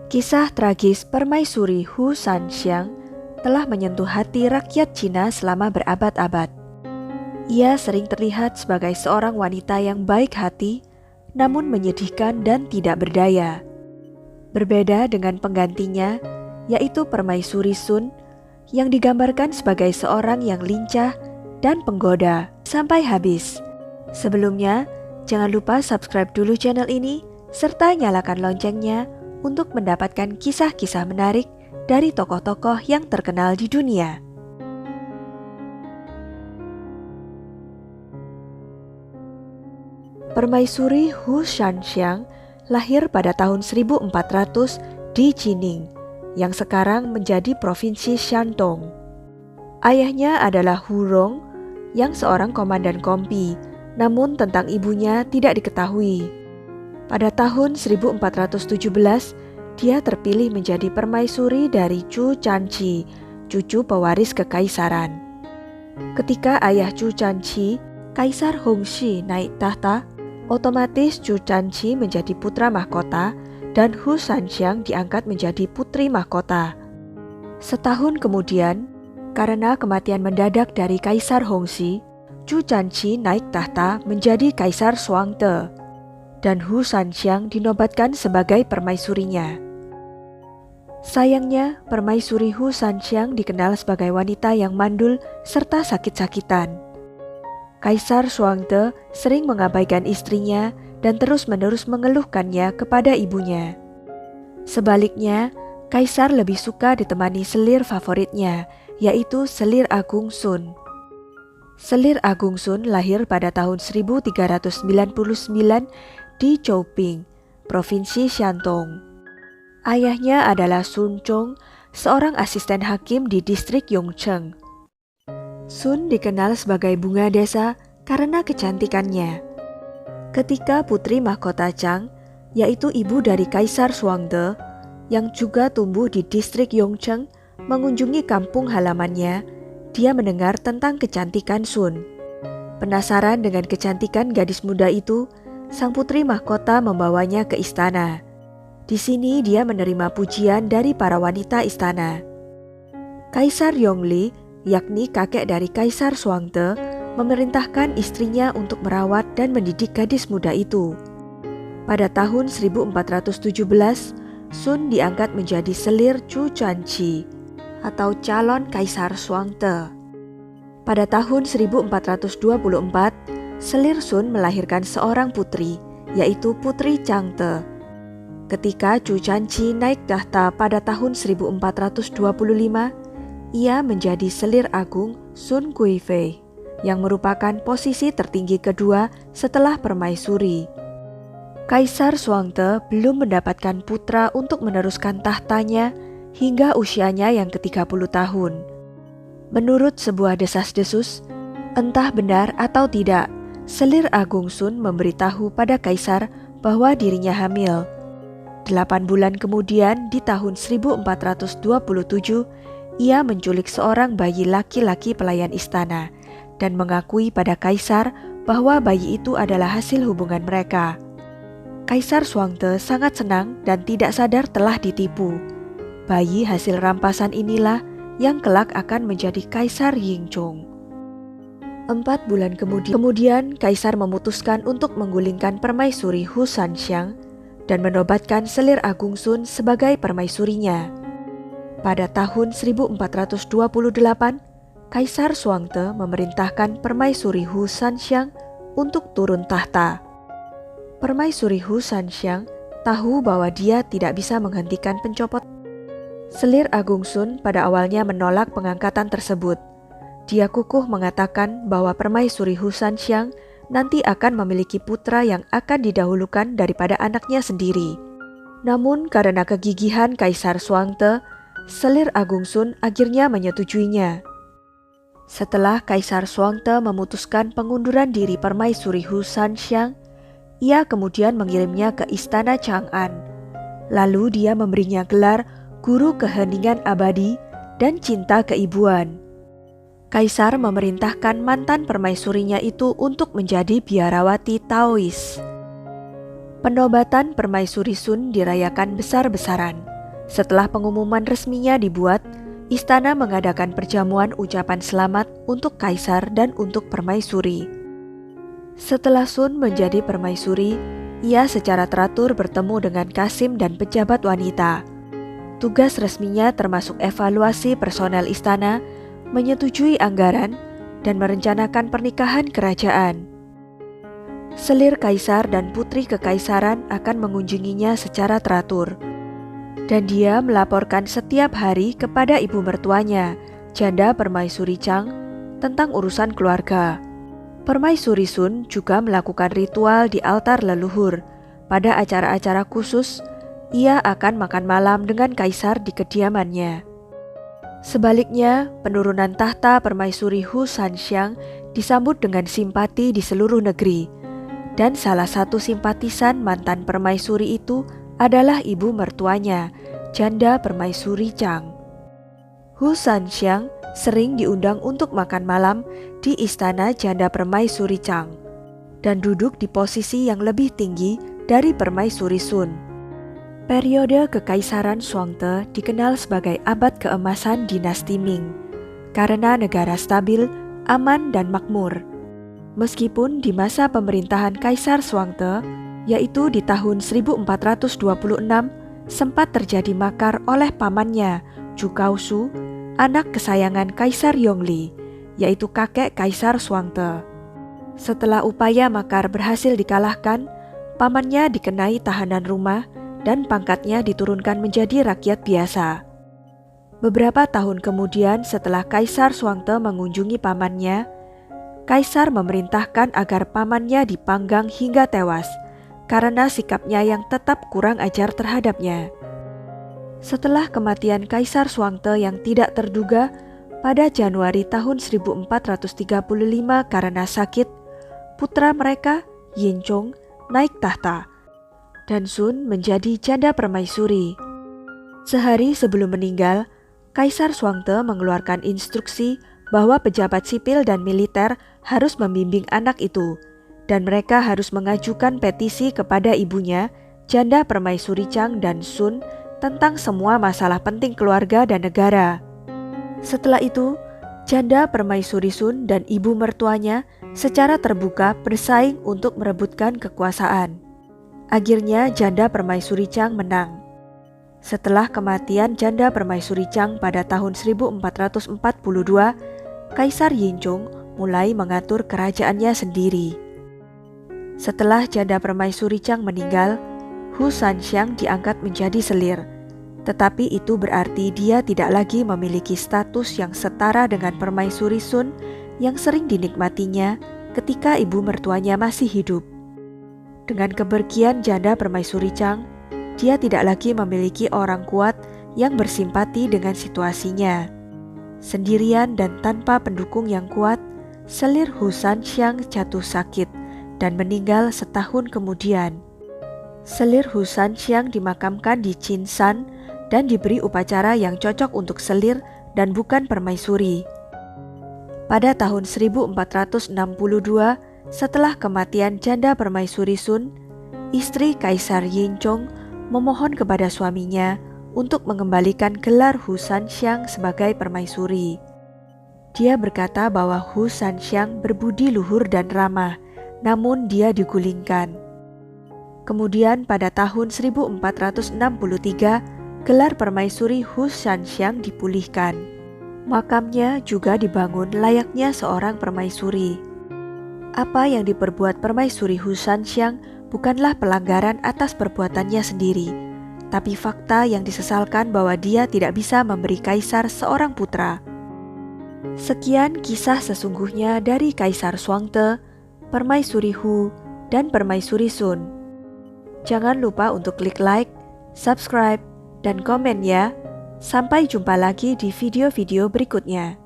Kisah tragis Permaisuri Hu Sanxiang telah menyentuh hati rakyat Cina selama berabad-abad. Ia sering terlihat sebagai seorang wanita yang baik hati, namun menyedihkan dan tidak berdaya. Berbeda dengan penggantinya, yaitu Permaisuri Sun, yang digambarkan sebagai seorang yang lincah dan penggoda sampai habis. Sebelumnya, jangan lupa subscribe dulu channel ini, serta nyalakan loncengnya untuk mendapatkan kisah-kisah menarik dari tokoh-tokoh yang terkenal di dunia. Permaisuri Hu Sanxiang lahir pada tahun 1400 di Jining, yang sekarang menjadi provinsi Shandong. Ayahnya adalah Hu Rong, yang seorang komandan kompi, namun tentang ibunya tidak diketahui. Pada tahun 1417, dia terpilih menjadi permaisuri dari Chu Canqi, cucu pewaris kekaisaran. Ketika ayah Chu Canqi, Kaisar Hongxi, naik tahta, otomatis Chu Canqi menjadi putra mahkota dan Hu Sanxiang diangkat menjadi putri mahkota. Setahun kemudian, karena kematian mendadak dari Kaisar Hongxi, Chu Canqi naik tahta menjadi Kaisar Zhuangde, dan Hu Sanxiang dinobatkan sebagai permaisurinya. Sayangnya, Permaisuri Hu Sanxiang dikenal sebagai wanita yang mandul serta sakit-sakitan. Kaisar Zhuangde sering mengabaikan istrinya dan terus-menerus mengeluhkannya kepada ibunya. Sebaliknya, Kaisar lebih suka ditemani selir favoritnya, yaitu Selir Agung Sun. Selir Agung Sun lahir pada tahun 1399 di Chouping, Provinsi Shandong. Ayahnya adalah Sun Zhong, seorang asisten hakim di distrik Yongcheng. Sun dikenal sebagai bunga desa karena kecantikannya. Ketika putri mahkota Chang, yaitu ibu dari Kaisar Zhuangde, yang juga tumbuh di distrik Yongcheng, mengunjungi kampung halamannya, dia mendengar tentang kecantikan Sun. Penasaran dengan kecantikan gadis muda itu, sang putri mahkota membawanya ke istana. Di sini dia menerima pujian dari para wanita istana. Kaisar Yongli, yakni kakek dari Kaisar Zhuangde, memerintahkan istrinya untuk merawat dan mendidik gadis muda itu. Pada tahun 1417, Sun diangkat menjadi selir Chu Canqi atau calon Kaisar Zhuangde. Pada tahun 1424, selir Sun melahirkan seorang putri, yaitu Putri Changde. Ketika Chu Canqi naik tahta pada tahun 1425, ia menjadi selir agung Sun Guifei, yang merupakan posisi tertinggi kedua setelah permaisuri. Kaisar Zhuangde belum mendapatkan putra untuk meneruskan tahtanya hingga usianya yang ke-30 tahun. Menurut sebuah desas-desus, entah benar atau tidak, selir agung Sun memberitahu pada Kaisar bahwa dirinya hamil. 8 bulan kemudian, di tahun 1427, ia menculik seorang bayi laki-laki pelayan istana dan mengakui pada Kaisar bahwa bayi itu adalah hasil hubungan mereka. Kaisar Zhuangde sangat senang dan tidak sadar telah ditipu. Bayi hasil rampasan inilah yang kelak akan menjadi Kaisar Yingzhong. 4 bulan kemudian, Kaisar memutuskan untuk menggulingkan permaisuri Hu Sanxiang dan menobatkan selir Agung Sun sebagai permaisurinya. Pada tahun 1428, Kaisar Zhuangde memerintahkan permaisuri Hu Sanxiang untuk turun tahta. Permaisuri Hu Sanxiang tahu bahwa dia tidak bisa menghentikan pencopot. Selir Agung Sun pada awalnya menolak pengangkatan tersebut. Dia kukuh mengatakan bahwa permaisuri Hu Sanxiang nanti akan memiliki putra yang akan didahulukan daripada anaknya sendiri. Namun karena kegigihan Kaisar Zhuangde, selir Agung Sun akhirnya menyetujuinya. Setelah Kaisar Zhuangde memutuskan pengunduran diri permaisuri Hu Sanxiang, ia kemudian mengirimnya ke istana Chang'an. Lalu dia memberinya gelar Guru Keheningan Abadi dan Cinta Keibuan. Kaisar memerintahkan mantan permaisurinya itu untuk menjadi biarawati Taois. Penobatan permaisuri Sun dirayakan besar-besaran. Setelah pengumuman resminya dibuat, istana mengadakan perjamuan ucapan selamat untuk kaisar dan untuk permaisuri. Setelah Sun menjadi permaisuri, ia secara teratur bertemu dengan Kasim dan pejabat wanita. Tugas resminya termasuk evaluasi personel istana, menyetujui anggaran, dan merencanakan pernikahan kerajaan. Selir kaisar dan putri kekaisaran akan mengunjunginya secara teratur. Dan dia melaporkan setiap hari kepada ibu mertuanya, janda permaisuri Chang, tentang urusan keluarga. Permaisuri Sun juga melakukan ritual di altar leluhur. Pada acara-acara khusus, ia akan makan malam dengan kaisar di kediamannya. Sebaliknya, penurunan tahta permaisuri Hu Sanxiang disambut dengan simpati di seluruh negeri. Dan salah satu simpatisan mantan permaisuri itu adalah ibu mertuanya, janda permaisuri Chang. Hu Sanxiang sering diundang untuk makan malam di istana janda permaisuri Chang dan duduk di posisi yang lebih tinggi dari permaisuri Sun. Periode Kekaisaran Xuangte dikenal sebagai abad keemasan dinasti Ming karena negara stabil, aman, dan makmur. Meskipun di masa pemerintahan Kaisar Xuangte, yaitu di tahun 1426, sempat terjadi makar oleh pamannya, Zhu Gaosu, anak kesayangan Kaisar Yongli, yaitu kakek Kaisar Xuangte. Setelah upaya makar berhasil dikalahkan, pamannya dikenai tahanan rumah dan pangkatnya diturunkan menjadi rakyat biasa. Beberapa tahun kemudian setelah Kaisar Xuangte mengunjungi pamannya, Kaisar memerintahkan agar pamannya dipanggang hingga tewas karena sikapnya yang tetap kurang ajar terhadapnya. Setelah kematian Kaisar Xuangte yang tidak terduga pada Januari tahun 1435 karena sakit, putra mereka, Yinzhong, naik tahta, dan Sun menjadi janda permaisuri. Sehari sebelum meninggal, Kaisar Xuangte mengeluarkan instruksi bahwa pejabat sipil dan militer harus membimbing anak itu, dan mereka harus mengajukan petisi kepada ibunya, janda permaisuri Chang dan Sun, tentang semua masalah penting keluarga dan negara. Setelah itu, janda permaisuri Sun dan ibu mertuanya secara terbuka bersaing untuk merebutkan kekuasaan. Akhirnya janda permaisuri Chang menang. Setelah kematian janda permaisuri Chang pada tahun 1442, Kaisar Yinzhong mulai mengatur kerajaannya sendiri. Setelah janda permaisuri Chang meninggal, Hu Sanxiang diangkat menjadi selir. Tetapi itu berarti dia tidak lagi memiliki status yang setara dengan permaisuri Sun yang sering dinikmatinya ketika ibu mertuanya masih hidup. Dengan kepergian janda permaisuri Chang, dia tidak lagi memiliki orang kuat yang bersimpati dengan situasinya. Sendirian dan tanpa pendukung yang kuat, selir Hu Sanxiang jatuh sakit dan meninggal setahun kemudian. Selir Hu Sanxiang dimakamkan di Chinshan dan diberi upacara yang cocok untuk selir dan bukan permaisuri. Pada tahun 1462, setelah kematian janda permaisuri Sun, istri Kaisar Yinzhong memohon kepada suaminya untuk mengembalikan gelar Hu Sanxiang sebagai permaisuri. Dia berkata bahwa Hu Sanxiang berbudi luhur dan ramah, namun dia digulingkan. Kemudian pada tahun 1463, gelar permaisuri Hu Sanxiang dipulihkan. Makamnya juga dibangun layaknya seorang permaisuri. Apa yang diperbuat permaisuri Hu Sanxiang bukanlah pelanggaran atas perbuatannya sendiri, tapi fakta yang disesalkan bahwa dia tidak bisa memberi kaisar seorang putra. Sekian kisah sesungguhnya dari Kaisar Xuangte, Permaisuri Hu, dan Permaisuri Sun. Jangan lupa untuk klik like, subscribe, dan komen ya. Sampai jumpa lagi di video-video berikutnya.